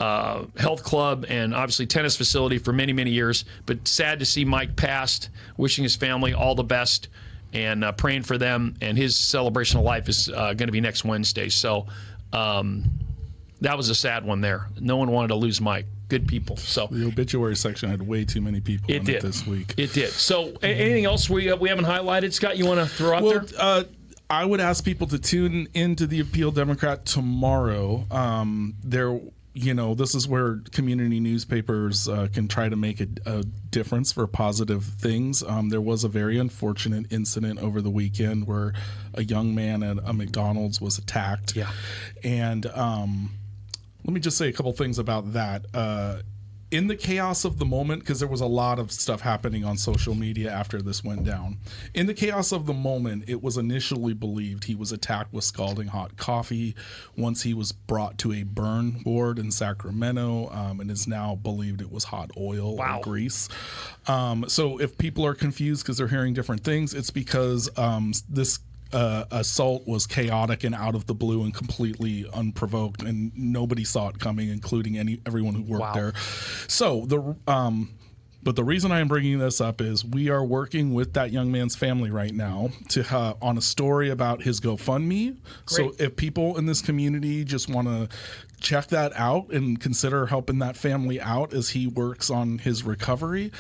health club and obviously tennis facility for many, many years. But sad to see Mike passed. Wishing his family all the best and praying for them. And his celebration of life is going to be next Wednesday. So that was a sad one there. No one wanted to lose Mike. Good people. So the obituary section had way too many people in it this week. It did. So anything else we haven't highlighted, Scott, you want to throw out there? I would ask people to tune into the Appeal Democrat tomorrow. This is where community newspapers can try to make a difference for positive things. There was a very unfortunate incident over the weekend where a young man at a McDonald's was attacked. Yeah. And let me just say a couple things about that. In the chaos of the moment, because there was a lot of stuff happening on social media after this went down. In the chaos of the moment, it was initially believed he was attacked with scalding hot coffee. Once he was brought to a burn ward in Sacramento, and is now believed it was hot oil or grease. So if people are confused because they're hearing different things, it's because this assault was chaotic and out of the blue and completely unprovoked, and nobody saw it coming, including everyone who worked there. So but the reason I am bringing this up is we are working with that young man's family right now to on a story about his GoFundMe. Great. So if people in this community just want to check that out and consider helping that family out as he works on his recovery.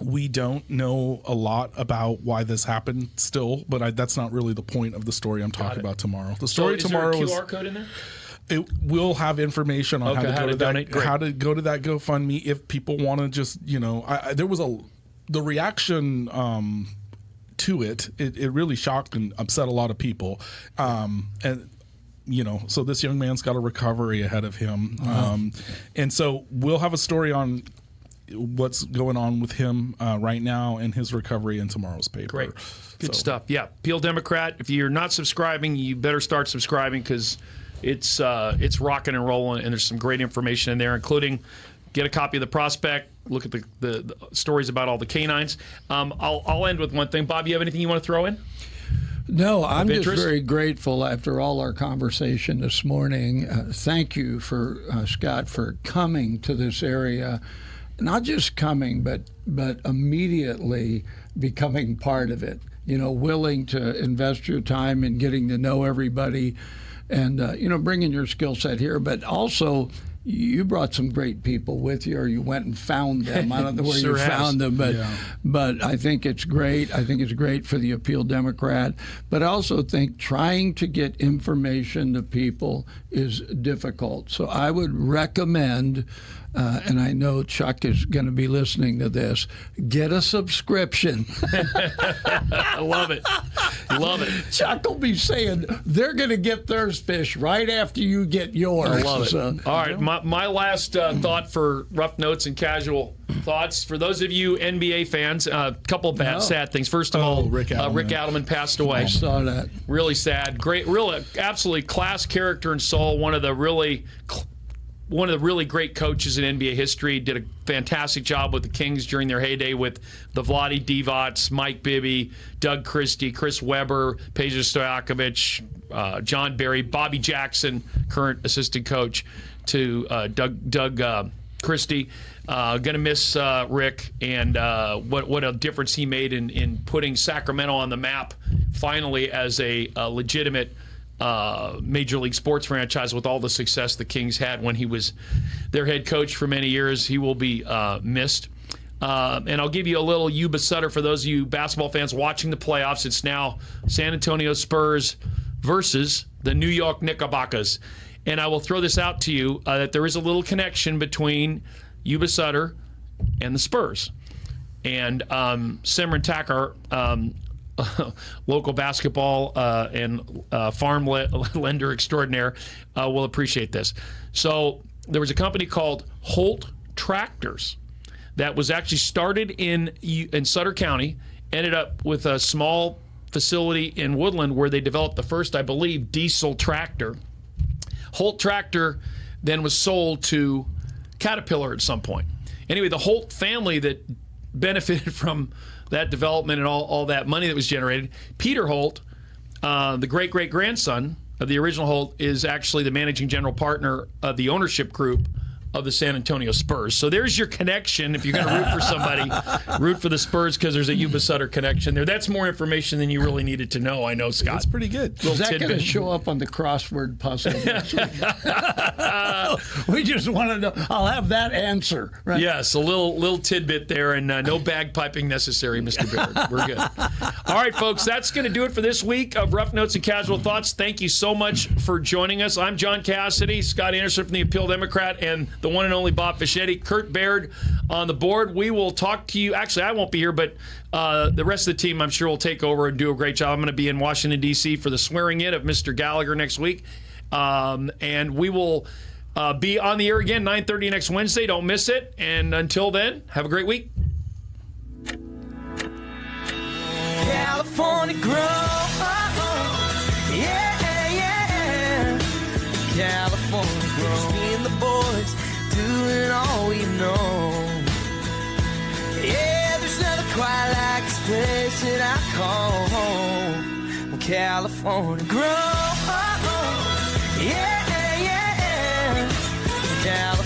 We don't know a lot about why this happened still, but that's not really the point of the story I'm talking about tomorrow. The story tomorrow is there a QR code in there? It will have information on how to go to that GoFundMe if people want to just, there was the reaction to it. It really shocked and upset a lot of people. And so this young man's got a recovery ahead of him. And so we'll have a story on what's going on with him right now and his recovery in tomorrow's paper. Great. Good stuff. Yeah. Appeal Democrat. If you're not subscribing, you better start subscribing because it's rocking and rolling, and there's some great information in there, including get a copy of the prospect, look at the stories about all the canines. I'll end with one thing. Bob, you have anything you want to throw in? No, I'm just very grateful after all our conversation this morning. Thank you for Scott for coming to this area. Not just coming, but immediately becoming part of it. Willing to invest your time in getting to know everybody, and bringing your skill set here. But also, you brought some great people with you, or you went and found them. I don't know where you found them, but I think it's great. I think it's great for the Appeal Democrat. But I also think trying to get information to people is difficult. So I would recommend and I know Chuck is going to be listening to this, get a subscription. I love it. Love it. Chuck will be saying they're going to get their fish right after you get yours. I love it. All right, my last thought for Rough Notes and Casual Thoughts. For those of you NBA fans, a couple of sad things. First of all, Rick Adelman passed away. I saw that. Really sad. Great, absolutely class character and soul. One of the really great coaches in NBA history. Did a fantastic job with the Kings during their heyday with the Vlade Divac, Mike Bibby, Doug Christie, Chris Webber, Peja Stojakovic, John Barry, Bobby Jackson, current assistant coach to Doug Christie. Gonna miss Rick, and what a difference he made in putting Sacramento on the map finally as a legitimate Major League sports franchise with all the success the Kings had when he was their head coach for many years. He will be missed. And I'll give you a little Yuba Sutter for those of you basketball fans watching the playoffs. It's now San Antonio Spurs versus the New York Knickerbockers. And I will throw this out to you that there is a little connection between Yuba Sutter and the Spurs. And Simran Thakur, local basketball and farm lender extraordinaire, will appreciate this. So there was a company called Holt Tractors that was actually started in Sutter County, ended up with a small facility in Woodland where they developed the first, I believe, diesel tractor. Holt Tractor then was sold to Caterpillar at some point. Anyway, the Holt family that benefited from that development and all that money that was generated, Peter Holt, the great-great-grandson of the original Holt, is actually the managing general partner of the ownership group of the San Antonio Spurs. So there's your connection. If you're going to root for somebody, root for the Spurs because there's a Yuba Sutter connection there. That's more information than you really needed to know. I know, Scott. That's pretty good. Is that going to show up on the crossword puzzle next week? We just want to know. I'll have that answer. Right? Yes, a little tidbit there, and no bagpiping necessary, Mr. Baird. We're good. All right, folks, that's going to do it for this week of Rough Notes and Casual Thoughts. Thank you so much for joining us. I'm John Cassidy, Scott Anderson from the Appeal Democrat, and the one and only Bob Fischetti, Kurt Baird on the board. We will talk to you. Actually, I won't be here, but the rest of the team, I'm sure, will take over and do a great job. I'm going to be in Washington, D.C. for the swearing in of Mr. Gallagher next week. And we will be on the air again 9:30 next Wednesday. Don't miss it. And until then, have a great week. California grow, yeah. California grow. Me and the boys doing all we know. Yeah, there's nothing quite like this place that I call home. California grow, yeah. California.